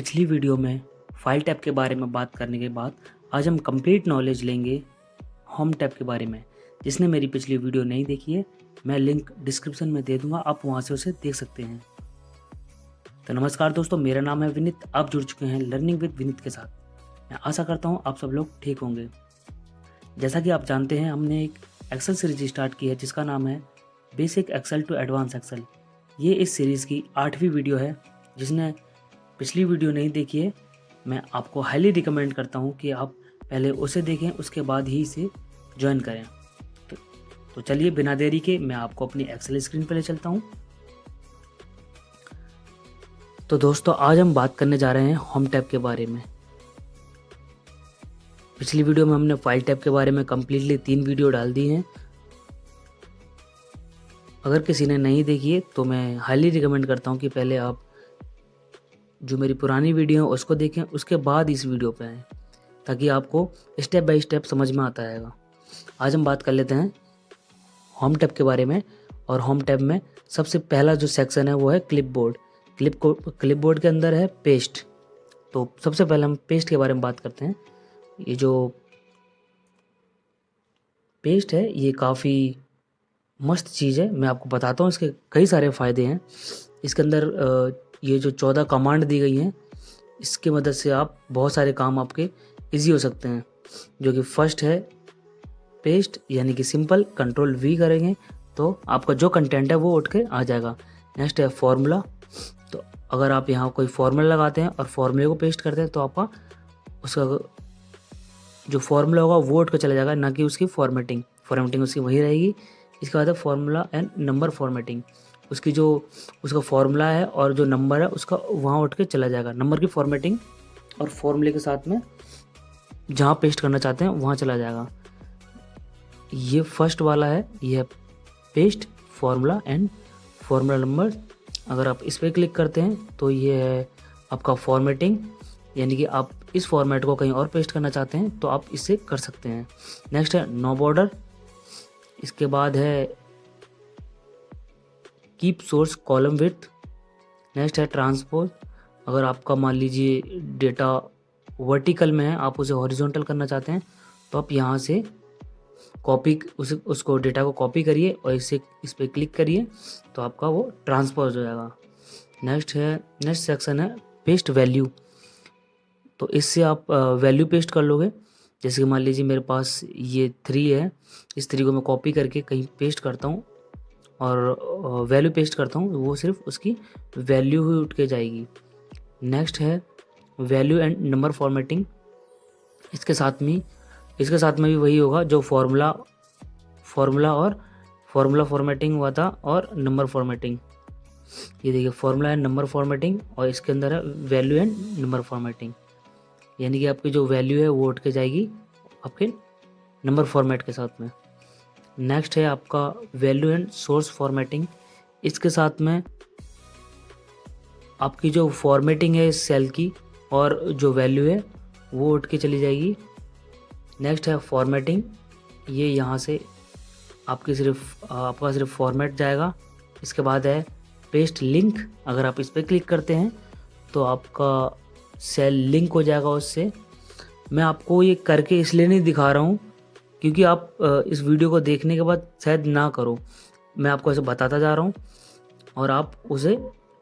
पिछली वीडियो में file tab के बारे में बात करने के बाद आज हम कंप्लीट नॉलेज लेंगे होम टैब के बारे में। जिसने मेरी पिछली वीडियो नहीं देखी है, मैं लिंक डिस्क्रिप्शन में दे दूंगा, आप वहां से उसे देख सकते हैं। तो नमस्कार दोस्तों, मेरा नाम है विनीत। आप जुड़ चुके हैं लर्निंग विद विनीत के साथ। मैं आशा करता हूँ आप सब लोग ठीक होंगे। जैसा कि आप जानते हैं, हमने एक एक्सेल सीरीज स्टार्ट की है जिसका नाम है basic Excel to advance Excel. ये इस सीरीज़ की 8वीं वीडियो है। जिसने पिछली वीडियो नहीं देखी है, मैं आपको हाईली रिकमेंड करता हूँ कि आप पहले उसे देखें, उसके बाद ही इसे ज्वाइन करें। तो चलिए बिना देरी के मैं आपको अपनी एक्सेल स्क्रीन पर ले चलता हूँ। तो दोस्तों, आज हम बात करने जा रहे हैं होम टैब के बारे में। पिछली वीडियो में हमने फाइल टैब के बारे में कम्प्लीटली 3 वीडियो डाल दी हैं। अगर किसी ने नहीं देखी है तो मैं हाईली रिकमेंड करता हूँ कि पहले आप जो मेरी पुरानी वीडियो है उसको देखें, उसके बाद इस वीडियो पे आएँ, ताकि आपको स्टेप बाय स्टेप समझ में आता रहेगा। आज हम बात कर लेते हैं होम टैब के बारे में। और होम टैब में सबसे पहला जो सेक्शन है वो है क्लिपबोर्ड। क्लिपबोर्ड के अंदर है पेस्ट। तो सबसे पहले हम पेस्ट के बारे में बात करते हैं। ये जो पेस्ट है ये काफ़ी मस्त चीज़ है। मैं आपको बताता हूँ, इसके कई सारे फ़ायदे हैं। इसके अंदर ये जो 14 कमांड दी गई हैं, इसकी मदद से आप बहुत सारे काम आपके इजी हो सकते हैं। जो कि फर्स्ट है पेस्ट, यानी कि सिंपल, कंट्रोल V करेंगे तो आपका जो कंटेंट है वो उठ के आ जाएगा। नेक्स्ट है फॉर्मूला। तो अगर आप यहाँ कोई फॉर्मूला लगाते हैं और फॉर्मूले को पेस्ट करते हैं तो आपका उसका जो फॉर्मूला होगा वो उठ कर चला जाएगा, ना कि उसकी फॉर्मेटिंग उसकी वही रहेगी। इसके बाद है फॉर्मूला एंड नंबर फॉर्मेटिंग। उसकी जो उसका फॉर्मूला है और जो नंबर है उसका वहाँ उठ के चला जाएगा। नंबर की फॉर्मेटिंग और फॉर्मूले के साथ में जहाँ पेस्ट करना चाहते हैं वहाँ चला जाएगा। ये फर्स्ट वाला है, ये है paste, formula and formula number. अगर आप इस पर क्लिक करते हैं तो ये है आपका फॉर्मेटिंग, यानी कि आप इस फॉर्मेट को कहीं और पेस्ट करना चाहते हैं तो आप इससे कर सकते हैं। नेक्स्ट है नो बॉर्डर। इसके बाद है keep source column width. Next है ट्रांसपोज। अगर आपका मान लीजिए डेटा वर्टिकल में है, आप उसे हॉरिजॉन्टल करना चाहते हैं तो आप यहाँ से कॉपी उसको डेटा को कॉपी करिए और इस पर क्लिक करिए तो आपका वो ट्रांसपोज हो जाएगा। नेक्स्ट सेक्शन है पेस्ट वैल्यू। तो इससे आप वैल्यू पेस्ट कर लोगे। जैसे कि मान लीजिए मेरे पास ये 3 है, इस 3 को मैं कॉपी करके कहीं पेस्ट करता हूँ और वैल्यू पेस्ट करता हूँ, वो सिर्फ उसकी वैल्यू ही उठ के जाएगी। नेक्स्ट है वैल्यू एंड नंबर फॉर्मेटिंग। इसके साथ में भी वही होगा जो फॉर्मूला और फॉर्मूला फॉर्मेटिंग हुआ था और नंबर फॉर्मेटिंग। ये देखिए फॉर्मूला एंड नंबर फॉर्मेटिंग, और इसके अंदर है वैल्यू एंड नंबर फॉर्मेटिंग, यानी कि आपकी जो वैल्यू है वो उठ के जाएगी आपके नंबर फॉर्मेट के साथ में। नेक्स्ट है आपका वैल्यू एंड सोर्स फॉर्मेटिंग। इसके साथ में आपकी जो फॉर्मेटिंग है इस सेल की और जो वैल्यू है वो उठ के चली जाएगी। नेक्स्ट है फॉर्मेटिंग। ये यहाँ से आपका सिर्फ फॉर्मेट जाएगा। इसके बाद है पेस्ट लिंक। अगर आप इस पर क्लिक करते हैं तो आपका सेल लिंक हो जाएगा उससे। मैं आपको ये करके इसलिए नहीं दिखा रहा हूँ क्योंकि आप इस वीडियो को देखने के बाद शायद ना करो। मैं आपको ऐसे बताता जा रहा हूँ और आप उसे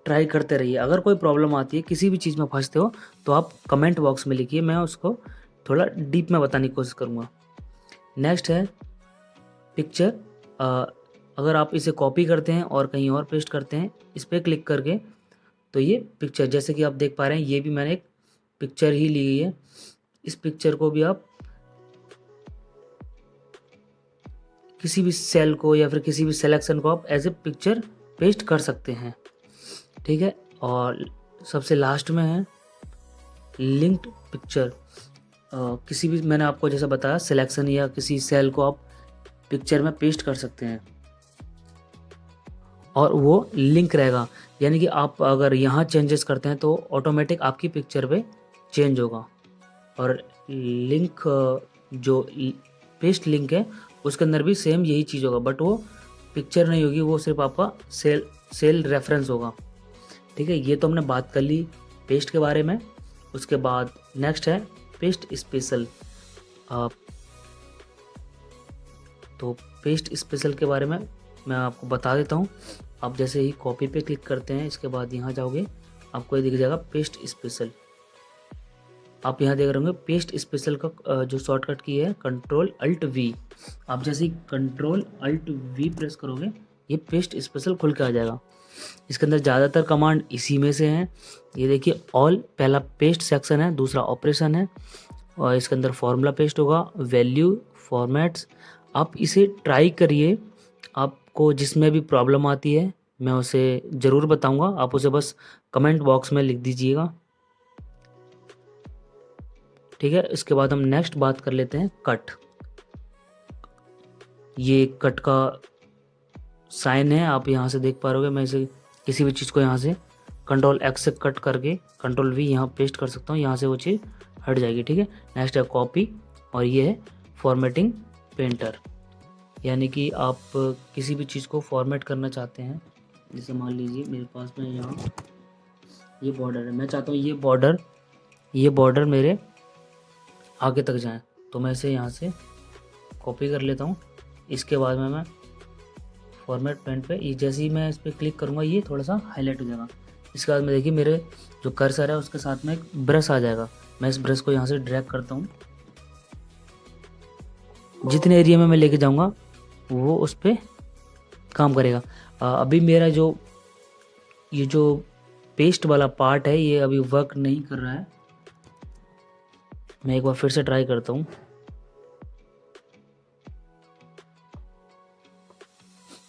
ट्राई करते रहिए। अगर कोई प्रॉब्लम आती है, किसी भी चीज़ में फंसते हो, तो आप कमेंट बॉक्स में लिखिए, मैं उसको थोड़ा डीप में बताने की कोशिश करूँगा। नेक्स्ट है पिक्चर। अगर आप इसे कॉपी करते हैं और कहीं और पेस्ट करते हैं इस पर क्लिक करके, तो ये पिक्चर, जैसे कि आप देख पा रहे हैं, ये भी मैंने एक पिक्चर ही ली है। इस पिक्चर को भी आप किसी भी सेल को या फिर किसी भी सिलेक्शन को आप एज ए पिक्चर पेस्ट कर सकते हैं, ठीक है। और सबसे लास्ट में है लिंक्ड पिक्चर। किसी भी, मैंने आपको जैसा बताया, सिलेक्शन या किसी सेल को आप पिक्चर में पेस्ट कर सकते हैं और वो लिंक रहेगा, यानी कि आप अगर यहाँ चेंजेस करते हैं तो ऑटोमेटिक आपकी पिक्चर पे चेंज होगा। और लिंक, जो पेस्ट लिंक है उसके अंदर भी सेम यही चीज़ होगा, बट वो पिक्चर नहीं होगी, वो सिर्फ आपका सेल रेफरेंस होगा, ठीक है। ये तो हमने बात कर ली पेस्ट के बारे में। उसके बाद नेक्स्ट है पेस्ट स्पेशल। तो पेस्ट स्पेशल के बारे में मैं आपको बता देता हूँ। आप जैसे ही कॉपी पे क्लिक करते हैं, इसके बाद यहाँ जाओगे, आपको ये दिख जाएगा पेस्ट स्पेशल। आप यहाँ देख रहे होंगे पेस्ट स्पेशल का जो शॉर्टकट की है कंट्रोल अल्ट वी। आप जैसे ही कंट्रोल अल्ट वी प्रेस करोगे, ये पेस्ट स्पेशल खुल के आ जाएगा। इसके अंदर ज़्यादातर कमांड इसी में से हैं। ये देखिए ऑल, पहला पेस्ट सेक्शन है, दूसरा ऑपरेशन है, और इसके अंदर फॉर्मूला पेस्ट होगा, वैल्यू, फॉर्मेट्स। आप इसे ट्राई करिए, आपको जिसमें भी प्रॉब्लम आती है मैं उसे ज़रूर बताऊंगा, आप उसे बस कमेंट बॉक्स में लिख दीजिएगा, ठीक है। इसके बाद हम नेक्स्ट बात कर लेते हैं कट। ये कट का साइन है, आप यहाँ से देख पा रहे हो। मैं इसे किसी भी चीज़ को यहाँ से कंट्रोल एक्स से कट करके कंट्रोल वी यहाँ पेस्ट कर सकता हूँ, यहाँ से वो चीज़ हट जाएगी, ठीक है। नेक्स्ट है कॉपी, और ये है फॉर्मेटिंग पेंटर, यानी कि आप किसी भी चीज़ को फॉर्मेट करना चाहते हैं। जैसे मान लीजिए मेरे पास में यहाँ ये बॉर्डर है, मैं चाहता हूँ ये बॉर्डर मेरे आगे तक जाए, तो मैं इसे यहाँ से कॉपी कर लेता हूँ। इसके बाद में मैं फॉर्मेट पेंट पे ये जैसे ही मैं इस पर क्लिक करूँगा, ये थोड़ा सा हाईलाइट हो जाएगा। इसके बाद में देखिए मेरे जो कर्सर है उसके साथ में एक ब्रश आ जाएगा। मैं इस ब्रश को यहाँ से ड्रैग करता हूँ, जितने एरिया में मैं लेके जाऊँगा वो उस पर काम करेगा। अभी मेरा ये जो पेस्ट वाला पार्ट है ये अभी वर्क नहीं कर रहा है। मैं एक बार फिर से ट्राई करता हूँ।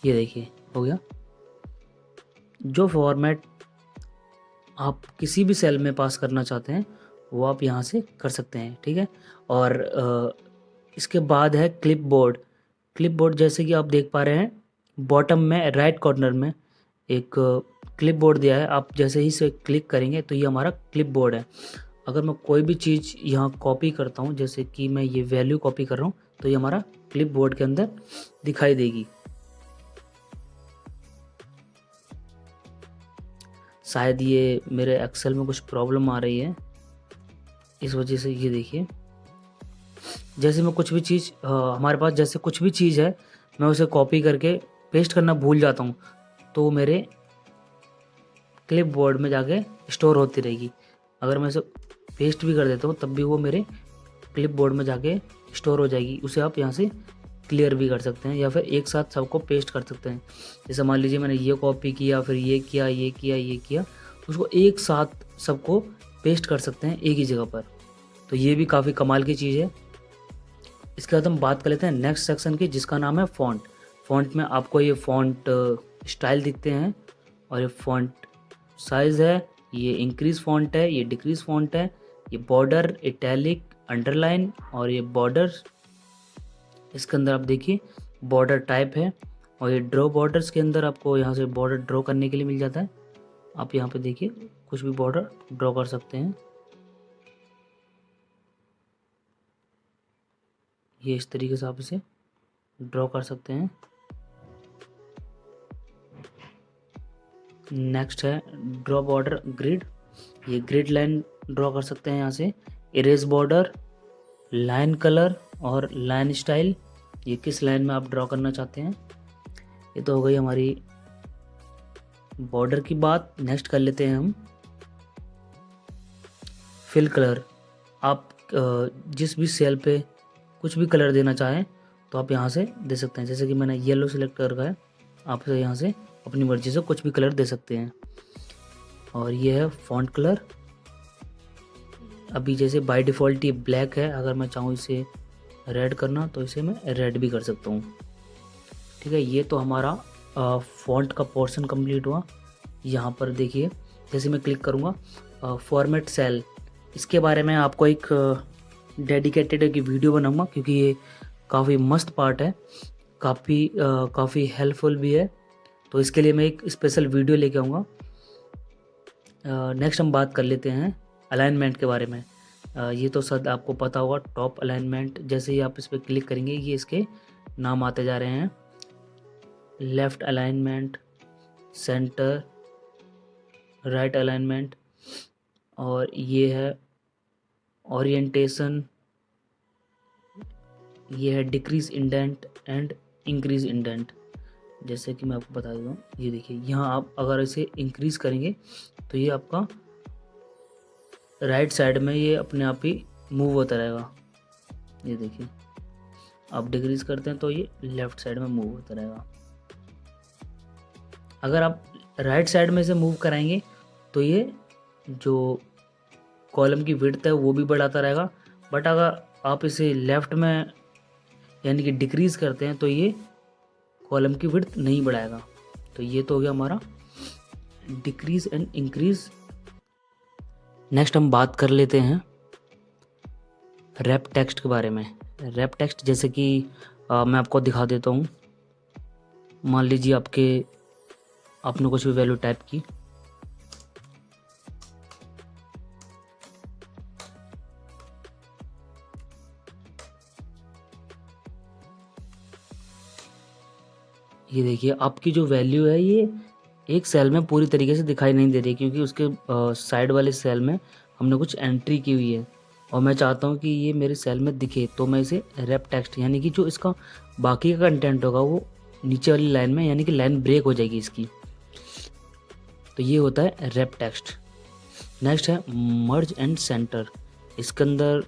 ये देखिए हो गया। जो फॉर्मेट आप किसी भी सेल में पास करना चाहते हैं वो आप यहाँ से कर सकते हैं, ठीक है। और इसके बाद है क्लिपबोर्ड। क्लिपबोर्ड जैसे कि आप देख पा रहे हैं, बॉटम में राइट कॉर्नर में एक क्लिपबोर्ड दिया है। आप जैसे ही इसे क्लिक करेंगे तो ये हमारा क्लिपबोर्ड है। अगर मैं कोई भी चीज़ यहाँ कॉपी करता हूँ, जैसे कि मैं ये वैल्यू कॉपी कर रहा हूँ, तो ये हमारा क्लिपबोर्ड के अंदर दिखाई देगी। शायद ये मेरे एक्सेल में कुछ प्रॉब्लम आ रही है, इस वजह से। ये देखिए जैसे मैं कुछ भी चीज़ हमारे पास जैसे कुछ भी चीज़ है, मैं उसे कॉपी करके पेस्ट करना भूल जाता हूँ, तो वो मेरे क्लिपबोर्ड में जाके स्टोर होती रहेगी। अगर मैं इसे पेस्ट भी कर देता हूँ तब भी वो मेरे क्लिपबोर्ड में जाके स्टोर हो जाएगी। उसे आप यहाँ से क्लियर भी कर सकते हैं, या फिर एक साथ सबको पेस्ट कर सकते हैं। जैसे मान लीजिए मैंने ये कॉपी किया, फिर ये किया, ये किया, ये किया, उसको एक साथ सबको पेस्ट कर सकते हैं एक ही जगह पर। तो ये भी काफ़ी कमाल की चीज़ है। इसके बाद हम बात कर लेते हैं नेक्स्ट सेक्शन की, जिसका नाम है फ़ॉन्ट। फ़ॉन्ट में आपको ये फ़ॉन्ट स्टाइल दिखते हैं, और ये फ़ॉन्ट साइज़ है, ये इंक्रीज़ फ़ॉन्ट है, ये डिक्रीज़ फ़ॉन्ट है, ये बॉर्डर, इटैलिक, अंडरलाइन, और ये बॉर्डर। इसके अंदर आप देखिए बॉर्डर टाइप है, और ये ड्रॉ बॉर्डर्स के अंदर आपको यहाँ से बॉर्डर ड्रॉ करने के लिए मिल जाता है। आप यहाँ पे देखिए कुछ भी बॉर्डर ड्रॉ कर सकते हैं। ये इस तरीके से आप इसे ड्रॉ कर सकते हैं। नेक्स्ट है ड्रॉ बॉर्डर ग्रिड। ये ग्रिड लाइन ड्रॉ कर सकते हैं यहाँ से। इरेज बॉर्डर, लाइन कलर और लाइन स्टाइल, ये किस लाइन में आप ड्रॉ करना चाहते हैं। ये तो हो गई हमारी बॉर्डर की बात। नेक्स्ट कर लेते हैं हम फिल कलर। आप जिस भी सेल पे कुछ भी कलर देना चाहें तो आप यहाँ से दे सकते हैं। जैसे कि मैंने येलो सेलेक्ट कर रखा है, आप यहाँ से अपनी मर्जी से कुछ भी कलर दे सकते हैं। और ये है फॉन्ट कलर। अभी जैसे बाय डिफ़ॉल्ट ये ब्लैक है, अगर मैं चाहूँ इसे रेड करना तो इसे मैं रेड भी कर सकता हूँ, ठीक है। ये तो हमारा फॉन्ट का पोर्शन कंप्लीट हुआ। यहाँ पर देखिए जैसे मैं क्लिक करूँगा फॉर्मेट सेल, इसके बारे में आपको एक डेडिकेटेड एक वीडियो बनाऊँगा, क्योंकि ये काफ़ी मस्त पार्ट है, काफ़ी हेल्पफुल भी है। तो इसके लिए मैं एक स्पेशल वीडियो लेके आऊँगा। नेक्स्ट हम बात कर लेते हैं अलाइनमेंट के बारे में। ये तो शायद आपको पता होगा, टॉप अलाइनमेंट। जैसे ही आप इस पर क्लिक करेंगे ये इसके नाम आते जा रहे हैं। Left alignment, centre, right alignment, और ये है ओरिएंटेशन, ये है decrease indent and increase indent. जैसे कि मैं आपको बता देता हूँ, ये देखिए यहाँ आप अगर इसे इंक्रीज़ करेंगे तो ये आपका राइट साइड में ये अपने आप ही मूव होता रहेगा। ये देखिए आप डिक्रीज़ करते हैं तो ये लेफ़्ट साइड में मूव होता रहेगा। अगर आप राइट साइड में से मूव कराएंगे तो ये जो कॉलम की विड्थ है वो भी बढ़ाता रहेगा। बट अगर आप इसे लेफ़्ट में यानी कि डिक्रीज़ करते हैं तो ये कॉलम की विड्थ नहीं बढ़ाएगा। तो ये तो हो गया हमारा डिक्रीज़ एंड इंक्रीज़। नेक्स्ट हम बात कर लेते हैं रैप टेक्स्ट के बारे में। रैप टेक्स्ट जैसे कि मैं आपको दिखा देता हूँ। मान लीजिए आपने कुछ भी वैल्यू टाइप की, ये देखिए आपकी जो वैल्यू है ये एक सेल में पूरी तरीके से दिखाई नहीं दे रही, क्योंकि उसके साइड वाले सेल में हमने कुछ एंट्री की हुई है और मैं चाहता हूँ कि ये मेरे सेल में दिखे। तो मैं इसे रैप टेक्स्ट यानी कि जो इसका बाकी का कंटेंट होगा वो नीचे वाली लाइन में, यानी कि लाइन ब्रेक हो जाएगी इसकी। तो ये होता है रैप टेक्स्ट। नेक्स्ट है मर्ज एंड सेंटर। इसके अंदर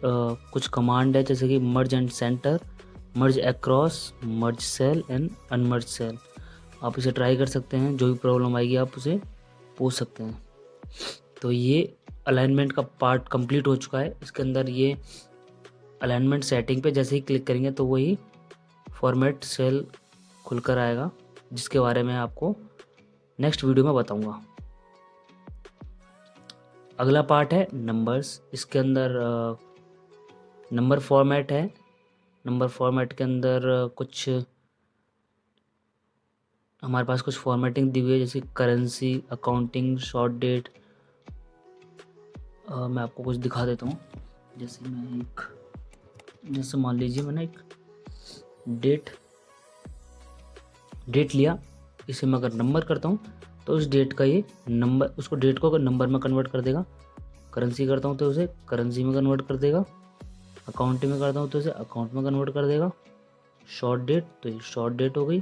कुछ कमांड है जैसे कि merge and center, merge across, merge cell and unmerge cell. आप इसे ट्राई कर सकते हैं, जो भी प्रॉब्लम आएगी आप उसे पूछ सकते हैं। तो ये अलाइनमेंट का पार्ट कंप्लीट हो चुका है। इसके अंदर ये अलाइनमेंट सेटिंग पे जैसे ही क्लिक करेंगे तो वही फॉर्मेट सेल खुलकर आएगा, जिसके बारे में आपको नेक्स्ट वीडियो में बताऊंगा। अगला पार्ट है नंबर्स। इसके अंदर नंबर फॉर्मेट है। नंबर फॉर्मेट के अंदर कुछ हमारे पास कुछ फॉर्मेटिंग दी हुई है, जैसे करेंसी, अकाउंटिंग, शॉर्ट डेट। मैं आपको कुछ दिखा देता हूँ। जैसे मान लीजिए मैंने एक डेट लिया, इसे मैं अगर नंबर करता हूँ तो उस डेट का ये नंबर, उसको डेट को अगर नंबर में कन्वर्ट कर देगा। करेंसी करता हूँ तो उसे करेंसी में कन्वर्ट कर देगा। अकाउंट में करता हूँ तो इसे अकाउंट में कन्वर्ट कर देगा। शॉर्ट डेट तो ये शॉर्ट डेट हो गई।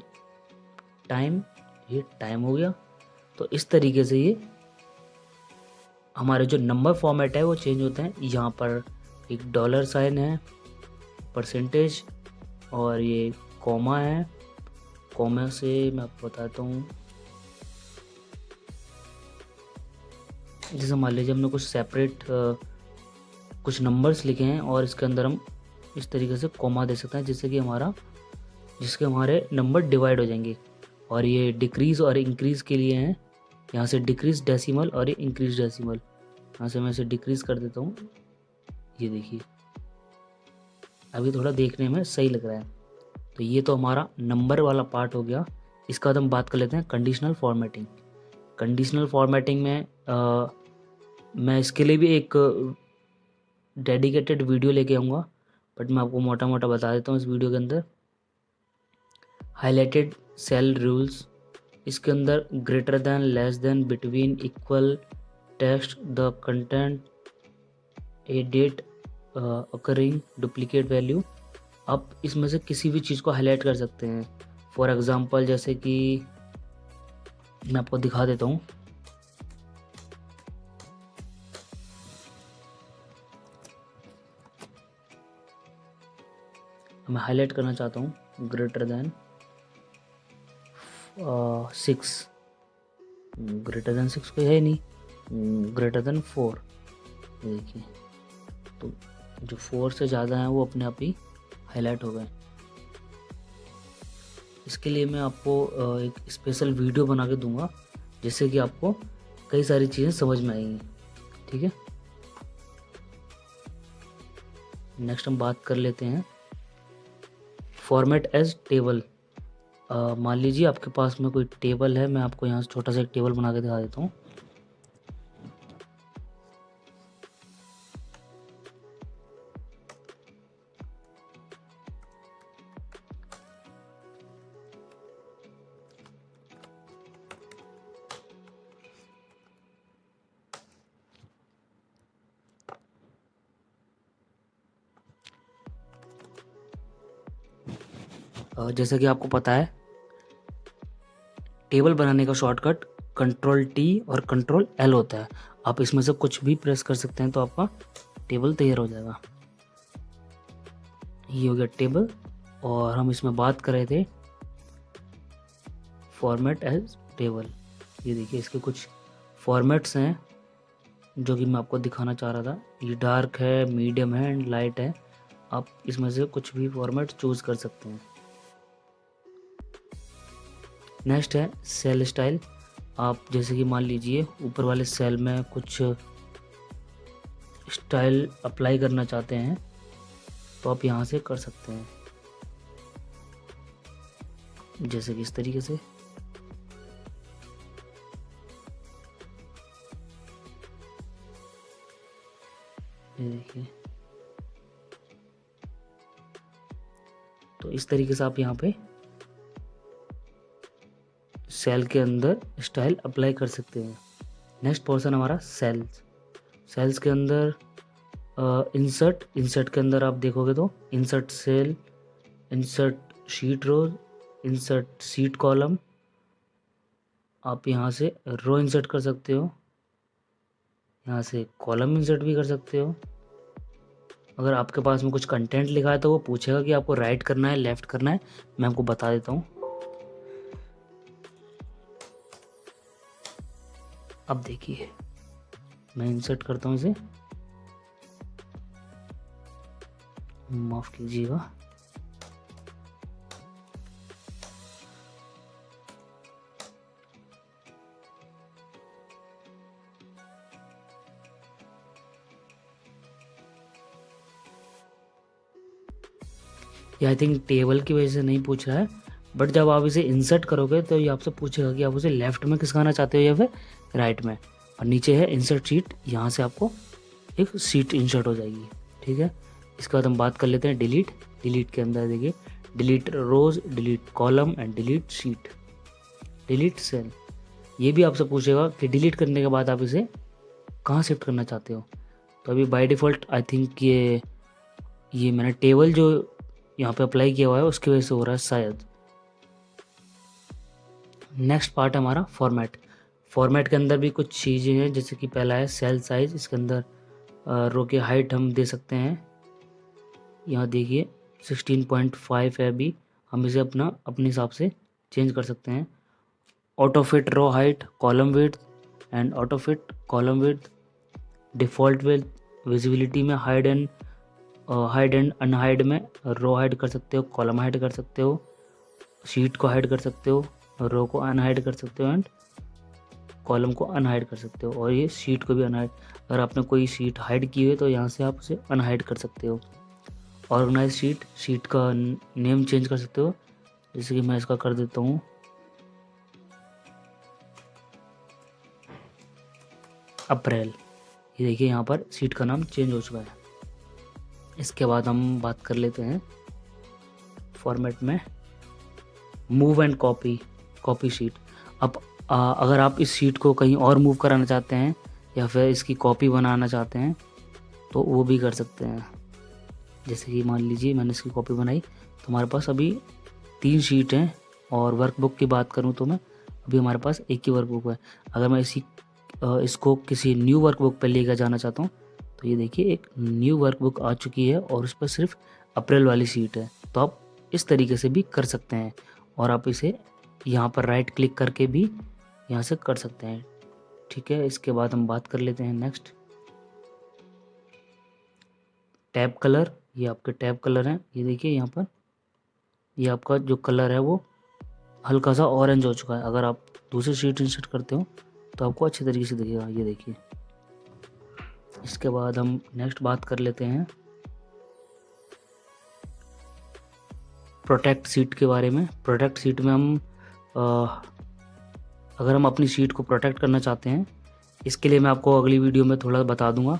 टाइम, ये टाइम हो गया। तो इस तरीके से ये हमारे जो नंबर फॉर्मेट है वो चेंज होते हैं। यहाँ पर एक डॉलर साइन है, परसेंटेज, और ये कॉमा है। कॉमा से मैं आपको बताता हूँ, जैसे मान लीजिए हमने कुछ सेपरेट कुछ नंबर्स लिखे हैं और इसके अंदर हम इस तरीके से कॉमा दे सकते हैं, जिसके हमारे नंबर डिवाइड हो जाएंगे। और ये डिक्रीज़ और इंक्रीज़ के लिए हैं। यहाँ से डिक्रीज़ डेसिमल और ये इंक्रीज डेसिमल। यहाँ से मैं इसे डिक्रीज़ कर देता हूँ। ये देखिए अभी थोड़ा देखने में सही लग रहा है। तो ये तो हमारा नंबर वाला पार्ट हो गया। इसके बाद हम बात कर लेते हैं कंडीशनल फॉर्मेटिंग। कंडीशनल फॉर्मेटिंग में मैं इसके लिए भी एक डेडिकेटेड वीडियो लेके आऊँगा, बट मैं आपको मोटा मोटा बता देता हूँ इस वीडियो के अंदर। हाईलाइटेड सेल रूल्स, इसके अंदर greater than, less than, between, equal, text the content, a date occurring, duplicate value. आप इसमें से किसी भी चीज़ को हाईलाइट कर सकते हैं। फॉर एग्ज़ाम्पल जैसे कि मैं आपको दिखा देता हूँ। मैं हाईलाइट करना चाहता हूँ ग्रेटर देन 6, ग्रेटर देन 6 कोई है नहीं, ग्रेटर देन 4। देखिए तो जो 4 से ज़्यादा हैं वो अपने आप ही हाईलाइट हो गए। इसके लिए मैं आपको एक स्पेशल वीडियो बना के दूंगा, जिससे कि आपको कई सारी चीज़ें समझ में आएंगी। ठीक है, नेक्स्ट हम बात कर लेते हैं फॉर्मेट एज टेबल। मान लीजिए आपके पास में कोई टेबल है। मैं आपको यहाँ से छोटा सा एक टेबल बना के दिखा देता हूँ। जैसा कि आपको पता है, टेबल बनाने का शॉर्टकट Ctrl+T और Ctrl+L होता है। आप इसमें से कुछ भी प्रेस कर सकते हैं तो आपका टेबल तैयार हो जाएगा। ये हो गया टेबल। और हम इसमें बात कर रहे थे फॉर्मेट एज टेबल। ये देखिए इसके कुछ फॉर्मेट्स हैं जो कि मैं आपको दिखाना चाह रहा था। ये डार्क है, मीडियम है एंड लाइट है। आप इसमें से कुछ भी फॉर्मेट चूज़ कर सकते हैं। नेक्स्ट है सेल स्टाइल। आप जैसे कि मान लीजिए ऊपर वाले सेल में कुछ स्टाइल अप्लाई करना चाहते हैं तो आप यहाँ से कर सकते हैं, जैसे कि इस तरीके से। ये देखिए, तो इस तरीके से आप यहाँ पे सेल के अंदर स्टाइल अप्लाई कर सकते हैं। नेक्स्ट पोर्शन हमारा सेल्स। सेल्स के अंदर इंसर्ट के अंदर आप देखोगे तो इंसर्ट सेल, इंसर्ट शीट रोज, इंसर्ट शीट कॉलम। आप यहाँ से रो इंसर्ट कर सकते हो, यहाँ से कॉलम इंसर्ट भी कर सकते हो। अगर आपके पास में कुछ कंटेंट लिखा है तो वो पूछेगा कि आपको राइट करना है, लेफ्ट करना है। मैं आपको बता देता हूँ। अब देखिए मैं इंसर्ट करता हूँ इसे, माफ कीजिएगा। ये आई थिंक टेबल की वजह से नहीं पूछ रहा है, बट जब आप इसे इंसर्ट करोगे तो ये आपसे पूछेगा कि आप उसे लेफ्ट में खिसकाना चाहते हो या फिर राइट में। और नीचे है इंसर्ट शीट, यहाँ से आपको एक शीट इंसर्ट हो जाएगी। ठीक है, इसके बाद हम बात कर लेते हैं डिलीट। डिलीट के अंदर देखिए delete rows, delete column and delete sheet, delete cell. ये भी आपसे पूछेगा कि डिलीट करने के बाद आप इसे कहाँ शिफ्ट करना चाहते हो। तो अभी बाय डिफ़ॉल्ट आई थिंक ये मैंने टेबल जो यहाँ पे अप्लाई किया हुआ है उसकी वजह से हो रहा है शायद। नेक्स्ट पार्ट है हमारा फॉर्मेट। फॉर्मेट के अंदर भी कुछ चीज़ें हैं, जैसे कि पहला है सेल साइज। इसके अंदर रो की हाइट हम दे सकते हैं। यहाँ देखिए 16.5 है, अभी हम इसे अपने हिसाब से चेंज कर सकते हैं। Auto fit row height, column width and auto fit column width. Default width, visibility में हाइड एंड अनहाइड में रो हाइड कर सकते हो, कॉलम हाइड कर सकते हो, शीट को हाइड कर सकते हो, रो को अनहाइड कर सकते हो एंड कॉलम को अनहाइड कर सकते हो। और ये शीट को भी अनहाइड, अगर आपने कोई शीट हाइड की हुई है तो यहाँ से आप उसे अनहाइड कर सकते हो। ऑर्गेनाइज शीट, शीट का नेम चेंज कर सकते हो, जैसे कि मैं इसका कर देता हूँ अप्रैल। ये देखिए यहाँ पर शीट का नाम चेंज हो चुका है। इसके बाद हम बात कर लेते हैं फॉर्मेट में मूव एंड कॉपी शीट। अब अगर आप इस शीट को कहीं और मूव कराना चाहते हैं या फिर इसकी कॉपी बनाना चाहते हैं तो वो भी कर सकते हैं। जैसे कि मान लीजिए मैंने इसकी कॉपी बनाई, तो हमारे पास अभी 3 शीट हैं। और वर्कबुक की बात करूं तो मैं अभी हमारे पास एक ही वर्कबुक है। अगर मैं इसको किसी न्यू वर्कबुक पे लेकर जाना चाहता हूँ तो ये देखिए एक न्यू वर्कबुक आ चुकी है और उस पर सिर्फ अप्रैल वाली शीट है। तो आप इस तरीके से भी कर सकते हैं और आप इसे यहाँ पर राइट क्लिक करके भी यहाँ से कर सकते हैं। ठीक है, इसके बाद हम बात कर लेते हैं नेक्स्ट टैब कलर। ये आपके टैब कलर हैं। ये देखिए यहाँ पर ये आपका जो कलर है वो हल्का सा ऑरेंज हो चुका है। अगर आप दूसरी शीट इंसर्ट करते हो तो आपको अच्छी तरीके से दिखेगा। ये देखिए। इसके बाद हम नेक्स्ट बात कर लेते हैं प्रोटेक्ट सीट के बारे में। प्रोटेक्ट सीट में हम अगर हम अपनी सीट को प्रोटेक्ट करना चाहते हैं, इसके लिए मैं आपको अगली वीडियो में थोड़ा बता दूंगा।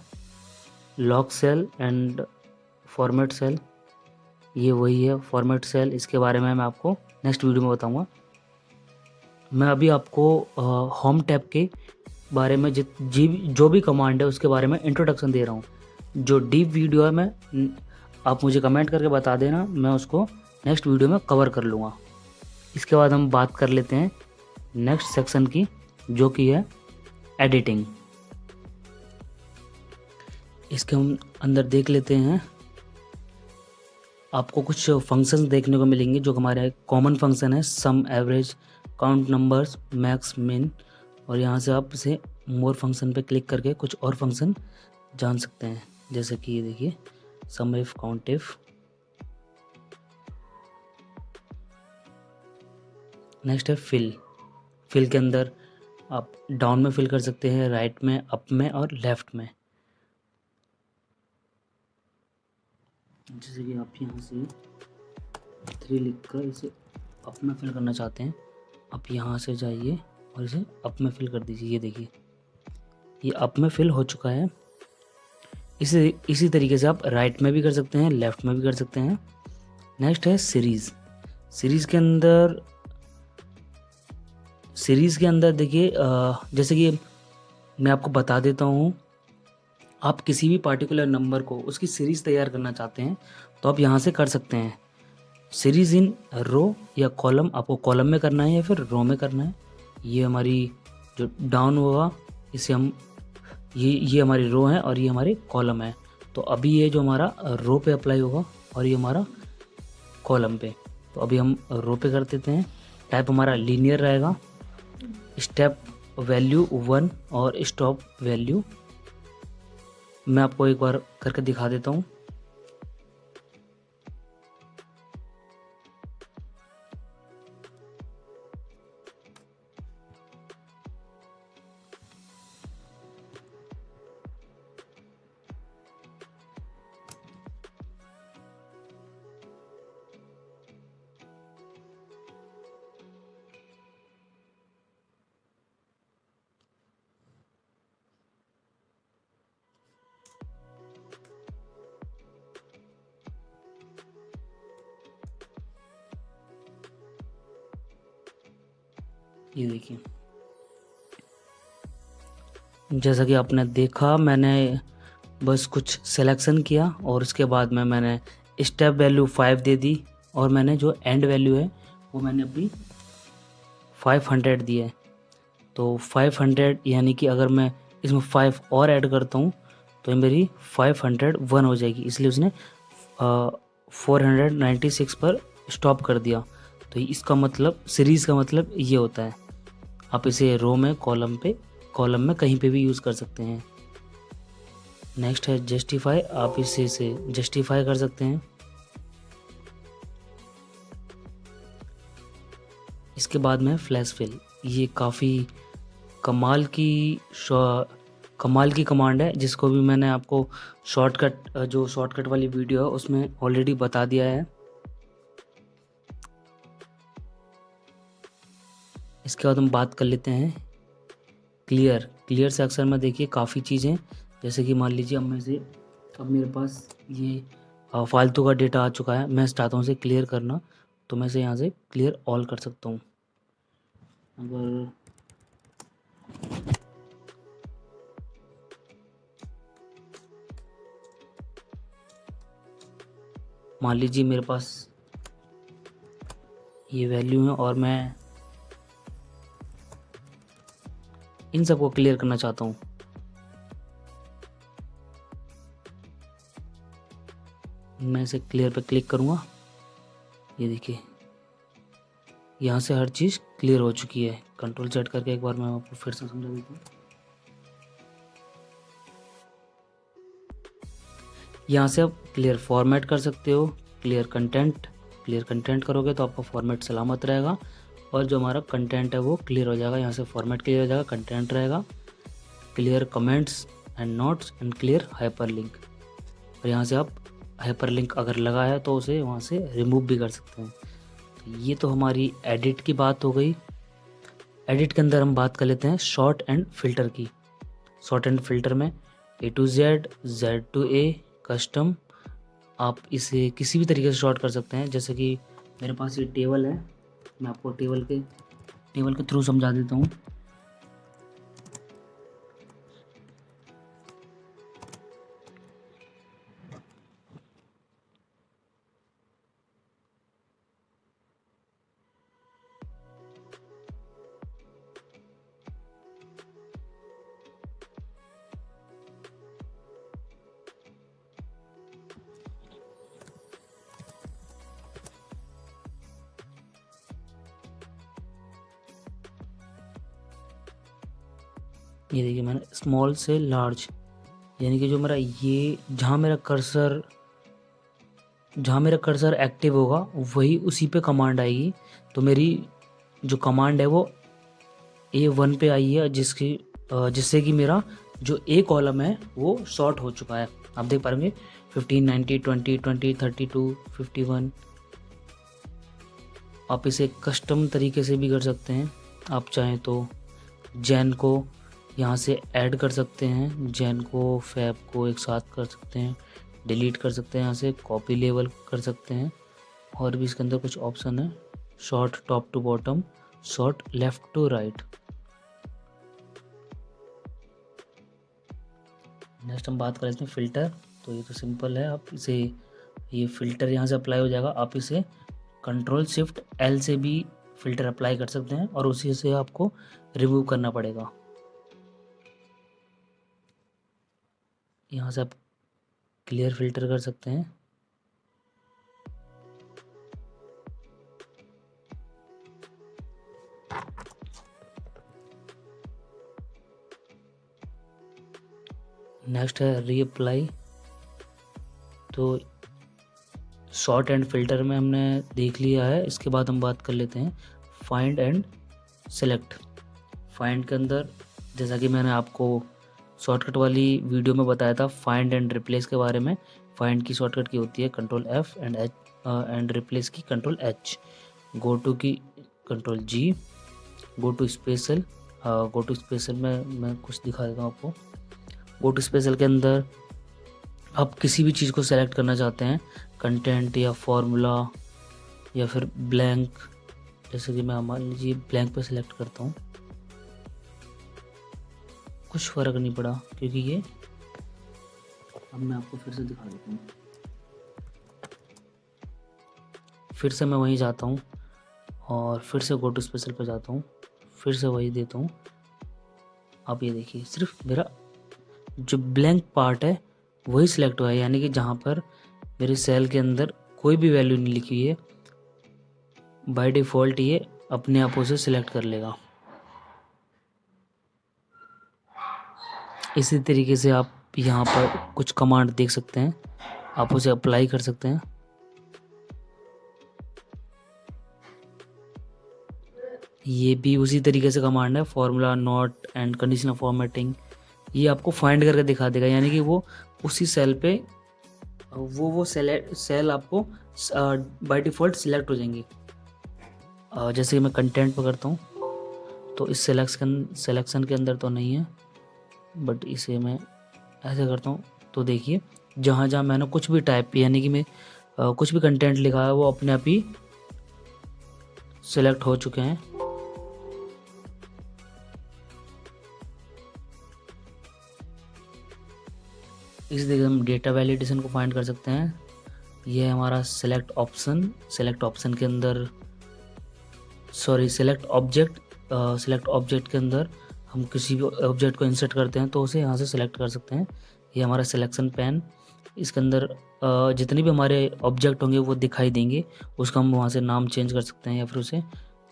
Lock cell and format cell, ये वही है फॉर्मेट सेल। इसके बारे में मैं आपको नेक्स्ट वीडियो में बताऊंगा। मैं अभी आपको होम टैब के बारे में जो भी कमांड है उसके बारे में इंट्रोडक्शन दे रहा हूँ। जो डीप वीडियो है आप मुझे कमेंट करके बता देना, मैं उसको नेक्स्ट वीडियो में कवर कर लूँगा। इसके बाद हम बात कर लेते हैं नेक्स्ट सेक्शन की, जो कि है एडिटिंग। इसके हम अंदर देख लेते हैं, आपको कुछ फंक्शंस देखने को मिलेंगे जो हमारे कॉमन फंक्शन है, सम, एवरेज, काउंट नंबर्स, मैक्स, मिन। और यहाँ से आप इसे मोर फंक्शन पे क्लिक करके कुछ और फंक्शन जान सकते हैं, जैसे कि ये देखिए सम इफ, काउंट इफ। नेक्स्ट है फिल। फिल के अंदर आप डाउन में फिल कर सकते हैं, राइट में, अप में और लेफ्ट में। जैसे कि आप यहाँ से 3 लिख कर इसे अप में फिल करना चाहते हैं, आप यहाँ से जाइए और इसे अप में फिल कर दीजिए। ये देखिए ये अप में फिल हो चुका है। इसी तरीके से आप राइट में भी कर सकते हैं, लेफ्ट में भी कर सकते हैं। नेक्स्ट है सीरीज़। सीरीज़ के अंदर देखिए जैसे कि मैं आपको बता देता हूँ, आप किसी भी पार्टिकुलर नंबर को उसकी सीरीज़ तैयार करना चाहते हैं तो आप यहाँ से कर सकते हैं। सीरीज़ इन रो या कॉलम, आपको कॉलम में करना है या फिर रो में करना है। ये हमारी जो डाउन होगा इसे हम ये हमारी रो है और ये हमारी कॉलम है। तो अभी ये जो हमारा रो पे अप्लाई होगा और ये हमारा कॉलम पे। तो अभी हम रो पे कर देते हैं। टाइप हमारा लीनियर रहेगा, स्टेप वैल्यू 1 और स्टॉप वैल्यू। मैं आपको एक बार करके दिखा देता हूँ। ये देखिए जैसा कि आपने देखा, मैंने बस कुछ सिलेक्शन किया और उसके बाद में मैंने स्टेप वैल्यू 5 दे दी और मैंने जो एंड वैल्यू है वो मैंने अपनी 500 दी है। तो 500 यानी कि अगर मैं इसमें 5 और ऐड करता हूँ तो ये मेरी 501 हो जाएगी, इसलिए उसने 496 पर स्टॉप कर दिया। तो इसका मतलब, सीरीज़ का मतलब ये होता है। आप इसे रो में, कॉलम में कहीं पे भी यूज़ कर सकते हैं। नेक्स्ट है जस्टिफाई। आप इसे जस्टिफाई कर सकते हैं। इसके बाद में फ्लैश फिल। ये काफ़ी कमाल की कमांड है, जिसको भी मैंने आपको शॉर्टकट वाली वीडियो है उसमें ऑलरेडी बता दिया है। इसके बाद हम बात कर लेते हैं क्लियर सेक्शन में। देखिए काफ़ी चीज़ें, जैसे कि मान लीजिए अब मेरे पास ये फालतू का डेटा आ चुका है, मैं चाहता हूँ इसे क्लियर करना, तो मैं इसे यहाँ से क्लियर ऑल कर सकता हूँ। अगर मान लीजिए मेरे पास ये वैल्यू है और मैं इन सबको क्लियर करना चाहता हूँ, मैं इसे क्लियर पे क्लिक करूँगा। ये देखिए यहाँ से हर चीज़ क्लियर हो चुकी है। कंट्रोल Z करके एक बार मैं आपको फिर से समझा देता हूँ। यहाँ से आप क्लियर फॉर्मेट कर सकते हो, क्लियर कंटेंट करोगे तो आपका फॉर्मेट सलामत रहेगा और जो हमारा कंटेंट है वो क्लियर हो जाएगा। यहाँ से फॉर्मेट क्लियर हो जाएगा, कंटेंट रहेगा, clear comments and notes and clear hyperlink. और यहाँ से आप हाइपरलिंक अगर लगा है तो उसे वहाँ से रिमूव भी कर सकते हैं। तो ये तो हमारी एडिट की बात हो गई। एडिट के अंदर हम बात कर लेते हैं शॉर्ट एंड फिल्टर की। शॉर्ट एंड फिल्टर में A to Z, Z to A, custom, आप इसे किसी भी तरीके से शॉर्ट कर सकते हैं। जैसे कि मेरे पास ये टेबल है, मैं आपको टेबल के थ्रू समझा देता हूँ। ये देखिए मैंने स्मॉल से लार्ज, यानी कि जो मेरा ये जहाँ मेरा कर्सर एक्टिव होगा वही उसी पे कमांड आएगी। तो मेरी जो कमांड है वो A1 पे आई है, जिससे कि मेरा जो ए कॉलम है वो शॉर्ट हो चुका है। आप देख पाएंगे 15, 90, 20, 20, 32, 51। आप इसे कस्टम तरीके से भी कर सकते हैं। आप चाहें तो जैन को यहाँ से ऐड कर सकते हैं, जैन को फैब को एक साथ कर सकते हैं, डिलीट कर सकते हैं, यहाँ से कॉपी लेवल कर सकते हैं। और भी इसके अंदर कुछ ऑप्शन है, sort top to bottom, sort left to right. Next हम बात कर लेते हैं फ़िल्टर। तो ये तो सिंपल है, आप इसे, ये फ़िल्टर यहाँ से अप्लाई हो जाएगा। आप इसे Ctrl+Shift+L से भी फ़िल्टर अप्लाई कर सकते हैं और उसी से आपको रिमूव करना पड़ेगा। यहाँ से आप क्लियर फ़िल्टर कर सकते हैं। नेक्स्ट है रीअप्लाई। तो शॉर्ट एंड फिल्टर में हमने देख लिया है। इसके बाद हम बात कर लेते हैं फाइंड एंड सेलेक्ट। फाइंड के अंदर जैसा कि मैंने आपको शॉर्टकट वाली वीडियो में बताया था फाइंड एंड रिप्लेस के बारे में। फाइंड की शॉर्टकट की होती है Ctrl+F एंड रिप्लेस की Ctrl+H, गो टू की Ctrl+G, गो टू स्पेशल में मैं कुछ दिखा देता हूँ आपको। गो टू स्पेशल के अंदर आप किसी भी चीज़ को सेलेक्ट करना चाहते हैं, कंटेंट या फॉर्मूला या फिर ब्लैंक, जैसे कि मैं मान लीजिए ब्लैंक पे सेलेक्ट करता हूँ, कुछ फ़र्क नहीं पड़ा क्योंकि ये, अब मैं आपको फिर से दिखा देता हूँ। फिर से मैं वहीं जाता हूँ और फिर से गो टू स्पेशल पे जाता हूँ, फिर से वही देता हूँ। आप ये देखिए सिर्फ मेरा जो ब्लैंक पार्ट है वही सिलेक्ट हुआ है, यानी कि जहाँ पर मेरे सेल के अंदर कोई भी वैल्यू नहीं लिखी हुई है, बाय डिफ़ॉल्ट ये अपने आप उसे सिलेक्ट कर लेगा। इसी तरीके से आप यहाँ पर कुछ कमांड देख सकते हैं, आप उसे अप्लाई कर सकते हैं। ये भी उसी तरीके से कमांड है, formula, not and conditional formatting. ये आपको फाइंड करके दिखा देगा, यानी कि वो उसी सेल पे वो सेल आपको बाय डिफ़ॉल्ट सिलेक्ट हो जाएंगी। जैसे कि मैं कंटेंट पर करता हूँ तो इस सिलेक्शन के अंदर तो नहीं है, बट इसे मैं ऐसे करता हूँ तो देखिए जहाँ जहाँ मैंने कुछ भी टाइप, यानी कि मैं कुछ भी कंटेंट लिखा है वो अपने आप ही सिलेक्ट हो चुके हैं। इस देखिए हम डेटा वैलिडेशन को फाइंड कर सकते हैं। ये है हमारा सेलेक्ट ऑप्शन के अंदर, सॉरी सेलेक्ट ऑब्जेक्ट के अंदर हम किसी भी ऑब्जेक्ट को इंसर्ट करते हैं तो उसे यहाँ से सेलेक्ट कर सकते हैं। ये हमारा सिलेक्शन पैन, इसके अंदर जितने भी हमारे ऑब्जेक्ट होंगे वो दिखाई देंगे, उसका हम वहाँ से नाम चेंज कर सकते हैं या फिर उसे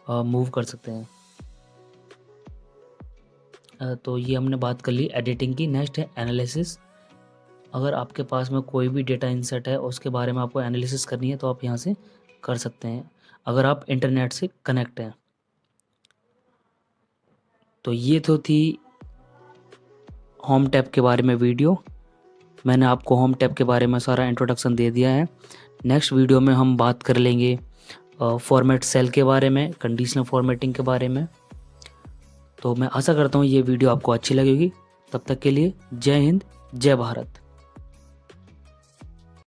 मूव कर सकते हैं। तो ये हमने बात कर ली एडिटिंग की। नेक्स्ट है एनालिसिस। अगर आपके पास में कोई भी डेटा इंसर्ट है और उसके बारे में आपको एनालिसिस करनी है तो आप यहाँ से कर सकते हैं, अगर आप इंटरनेट से कनेक्ट हैं। तो ये तो थी होम टैब के बारे में वीडियो। मैंने आपको होम टैब के बारे में सारा इंट्रोडक्शन दे दिया है। नेक्स्ट वीडियो में हम बात कर लेंगे फॉर्मेट सेल के बारे में, कंडीशनल फॉर्मेटिंग के बारे में। तो मैं आशा करता हूँ ये वीडियो आपको अच्छी लगेगी। तब तक के लिए जय हिंद, जय भारत।